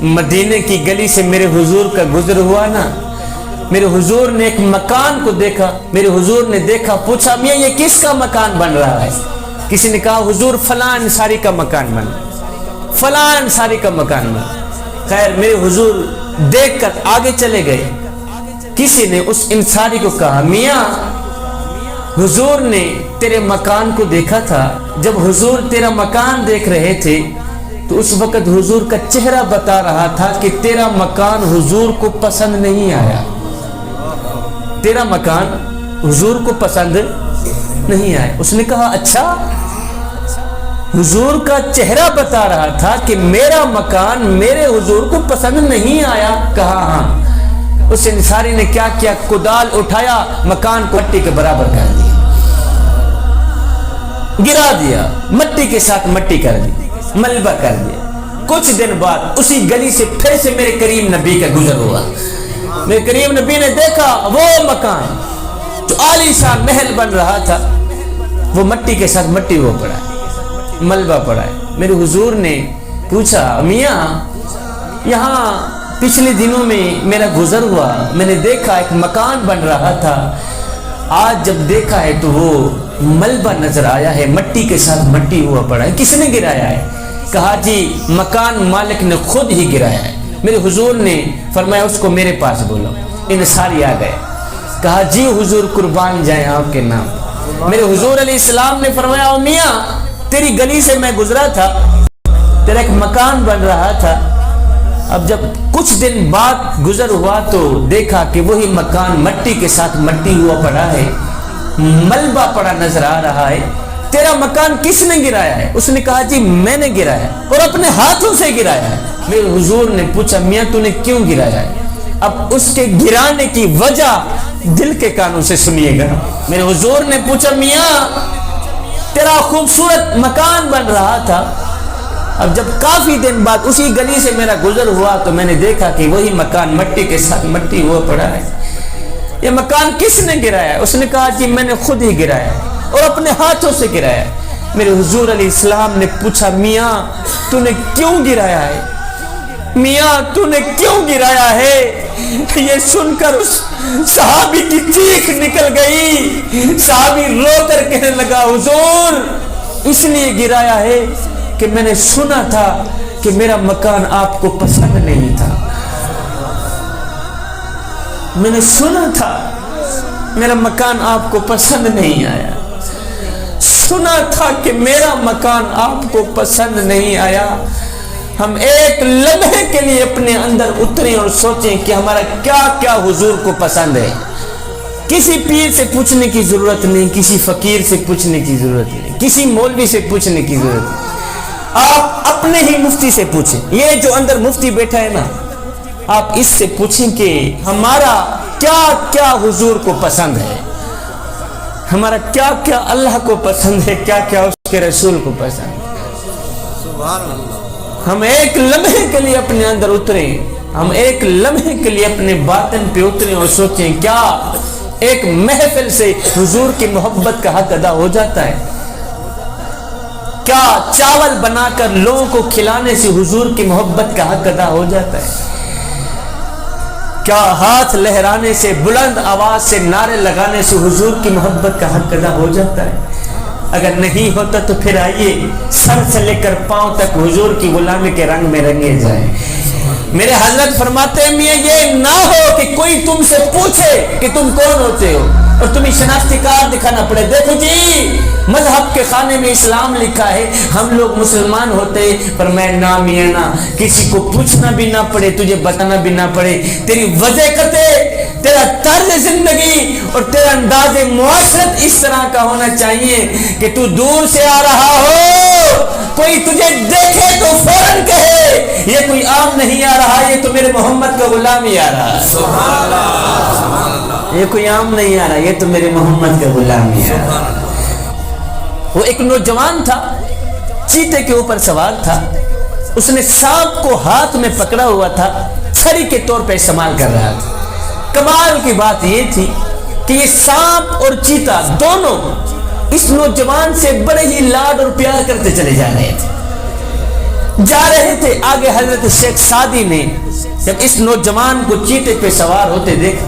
مدینے کی گلی سے میرے حضور کا گزر ہوا نا، میرے حضور نے ایک مکان کو دیکھا، میرے حضور نے دیکھا، پوچھا میاں یہ کس کا مکان بن رہا ہے؟ کسی نے کہا حضور فلاں انصاری کا مکان بن رہا ہے، فلاں انصاری کا مکان بن رہا ہے۔ خیر میرے حضور دیکھ کر آگے چلے گئے۔ کسی نے اس انصاری کو کہا میاں حضور نے تیرے مکان کو دیکھا تھا، جب حضور تیرا مکان دیکھ رہے تھے تو اس وقت حضور کا چہرہ بتا رہا تھا کہ تیرا مکان حضور کو پسند نہیں آیا، تیرا مکان حضور کو پسند نہیں آیا۔ اس نے کہا اچھا، حضور کا چہرہ بتا رہا تھا کہ میرا مکان میرے حضور کو پسند نہیں آیا؟ کہا ہاں۔ اس انصاری نے کیا کیا؟ کدال اٹھایا، مکان کو مٹی کے برابر کر دیا، گرا دیا، مٹی کے ساتھ مٹی کر دی، ملبہ کر دیا۔ کچھ دن بعد اسی گلی سے پھر سے میرے کریم نبی کا گزر ہوا۔ میرے کریم نبی نے دیکھا وہ مکان جو عالی شان محل بن رہا تھا، وہ مٹی کے ساتھ مٹی ہو پڑا ہے، ملبہ پڑا ہے۔ میرے حضور نے پوچھا میاں یہاں پچھلے دنوں میں میرا گزر ہوا، میں نے دیکھا ایک مکان بن رہا تھا، آج جب دیکھا ہے تو وہ ملبہ نظر آیا ہے، مٹی کے ساتھ مٹی ہوا پڑا ہے، کس نے گرایا ہے؟ کہا جی مکان مالک نے خود ہی گرایا ہے۔ میرے حضور نے فرمایا اس کو میرے پاس بولو۔ انصاری آ گئے، کہا جی حضور قربان جائیں آپ کے نام۔ میرے حضور علیہ السلام نے فرمایا او میاں تیری گلی سے میں گزرا تھا، تیرا ایک مکان بن رہا تھا، اب جب کچھ دن بعد گزر ہوا تو دیکھا کہ وہی مکان مٹی کے ساتھ مٹی ہوا پڑا ہے، ملبہ پڑا نظر آ رہا ہے، تیرا مکان کس نے گرایا ہے؟ اس نے کہا جی میں نے گرایا اور اپنے ہاتھوں سے گرایا ہے۔ میرے حضور نے پوچھا میاں تو نے کیوں گرایا ہے؟ اب اس کے گرانے کی وجہ دل کے کانوں سے سنیے گا۔ میرے حضور نے پوچھا میاں تیرا خوبصورت مکان بن رہا تھا، اب جب کافی دن بعد اسی گلی سے میرا گزر ہوا تو میں نے دیکھا کہ وہی مکان مٹی کے ساتھ مٹی ہوا پڑا ہے، یہ مکان کس نے گرایا؟ اس نے کہا جی میں نے خود ہی گرایا اور اپنے ہاتھوں سے گرایا۔ میرے حضور علیہ السلام نے پوچھا میاں تو نے کیوں گرایا ہے؟ میاں تو نے کیوں گرایا ہے؟ یہ سن کر اس صحابی کی چیخ نکل گئی، صحابی رو کر کہنے لگا حضور اس لیے گرایا ہے کہ میں نے سنا تھا کہ میرا مکان آپ کو پسند نہیں تھا، میں نے سنا تھا میرا مکان آپ کو پسند نہیں آیا، سنا تھا کہ میرا مکان آپ کو پسند نہیں آیا۔ ہم ایک لمحے کے لیے اپنے اندر اتریں اور سوچیں کہ ہمارا کیا کیا حضور کو پسند ہے۔ کسی پیر سے پوچھنے کی ضرورت نہیں، کسی فقیر سے پوچھنے کی ضرورت نہیں، کسی مولوی سے پوچھنے کی ضرورت نہیں، آپ اپنے ہی مفتی سے پوچھیں۔ یہ جو اندر مفتی بیٹھا ہے نا، آپ اس سے پوچھیں کہ ہمارا کیا کیا حضور کو پسند ہے، ہمارا کیا کیا اللہ کو پسند ہے، کیا کیا اس کے رسول کو پسند ہے۔ سبحان اللہ۔ ہم ایک لمحے کے لیے اپنے اندر اتریں، ہم ایک لمحے کے لیے اپنے باطن پہ اتریں اور سوچیں کیا ایک محفل سے حضور کی محبت کا حق ادا ہو جاتا ہے؟ کیا چاول بنا کر لوگوں کو کھلانے سے حضور کی محبت کا حق ادا ہو جاتا ہے؟ کیا ہاتھ لہرانے سے، بلند آواز سے نعرے لگانے سے حضور کی محبت کا حق ادا ہو جاتا ہے؟ اگر نہیں ہوتا تو پھر آئیے سر سے لے کر پاؤں تک حضور کی غلامی کے رنگ میں رنگے جائیں۔ میرے حضرت فرماتے ہیں میاں یہ نہ ہو کہ کوئی تم سے پوچھے کہ تم کون ہوتے ہو اور تمہیں شناختی کارڈ دکھانا پڑے، دیکھو جی مذہب کے خانے میں اسلام لکھا ہے، ہم لوگ مسلمان ہوتے، پر میں نہ میاں نہ، کسی کو پوچھنا بھی نہ پڑے، تجھے بتانا بھی نہ پڑے، تیری وجہ کتے، تیرا طرز زندگی اور تیرا انداز معاشرت اس طرح کا ہونا چاہیے کہ تو دور سے آ رہا ہو، کوئی تجھے دیکھے تو فوراً کہے یہ کوئی عام نہیں آ رہا، یہ تو میرے محمد کا غلام ہی آ رہا ہے، سبحان اللہ، سبحان اللہ۔ یہ کوئی عام نہیں آ رہا، یہ تو میرے محمد کا غلام ہی آ رہا ہے۔ وہ ایک نوجوان تھا، چیتے کے اوپر سوار تھا، اس نے سانپ کو ہاتھ میں پکڑا ہوا تھا، چھری کے طور پہ استعمال کر رہا تھا۔ کمال کی بات یہ تھی کہ یہ سانپ اور چیتا دونوں اس نوجوان سے بڑے ہی لاڈ اور پیار کرتے چلے جا رہے تھے۔ جا رہے تھے آگے حضرت شیخ سعدی نے جب اس نوجوان کو چیتے پہ سوار ہوتے دیکھا،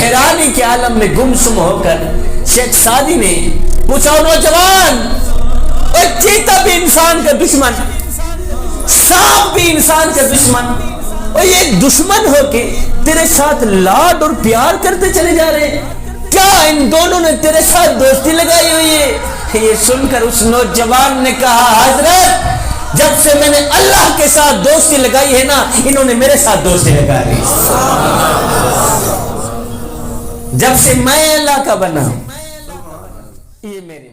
حیرانی کے عالم میں گمسم ہو کر شیخ سعدی نے پوچھا، نوجوان، اور چیتا بھی انسان کا دشمن، سانپ بھی انسان کا دشمن، اور یہ دشمن ہو کے تیرے ساتھ لاڈ اور پیار کرتے چلے جا رہے ہیں، کیا ان دونوں نے تیرے ساتھ دوستی لگائی ہوئی ہے؟ یہ سن کر اس نوجوان نے کہا، حضرت جب سے میں نے اللہ کے ساتھ دوستی لگائی ہے نا، انہوں نے میرے ساتھ دوستی لگا لی، جب سے میں اللہ کا بنا ہوں، یہ میری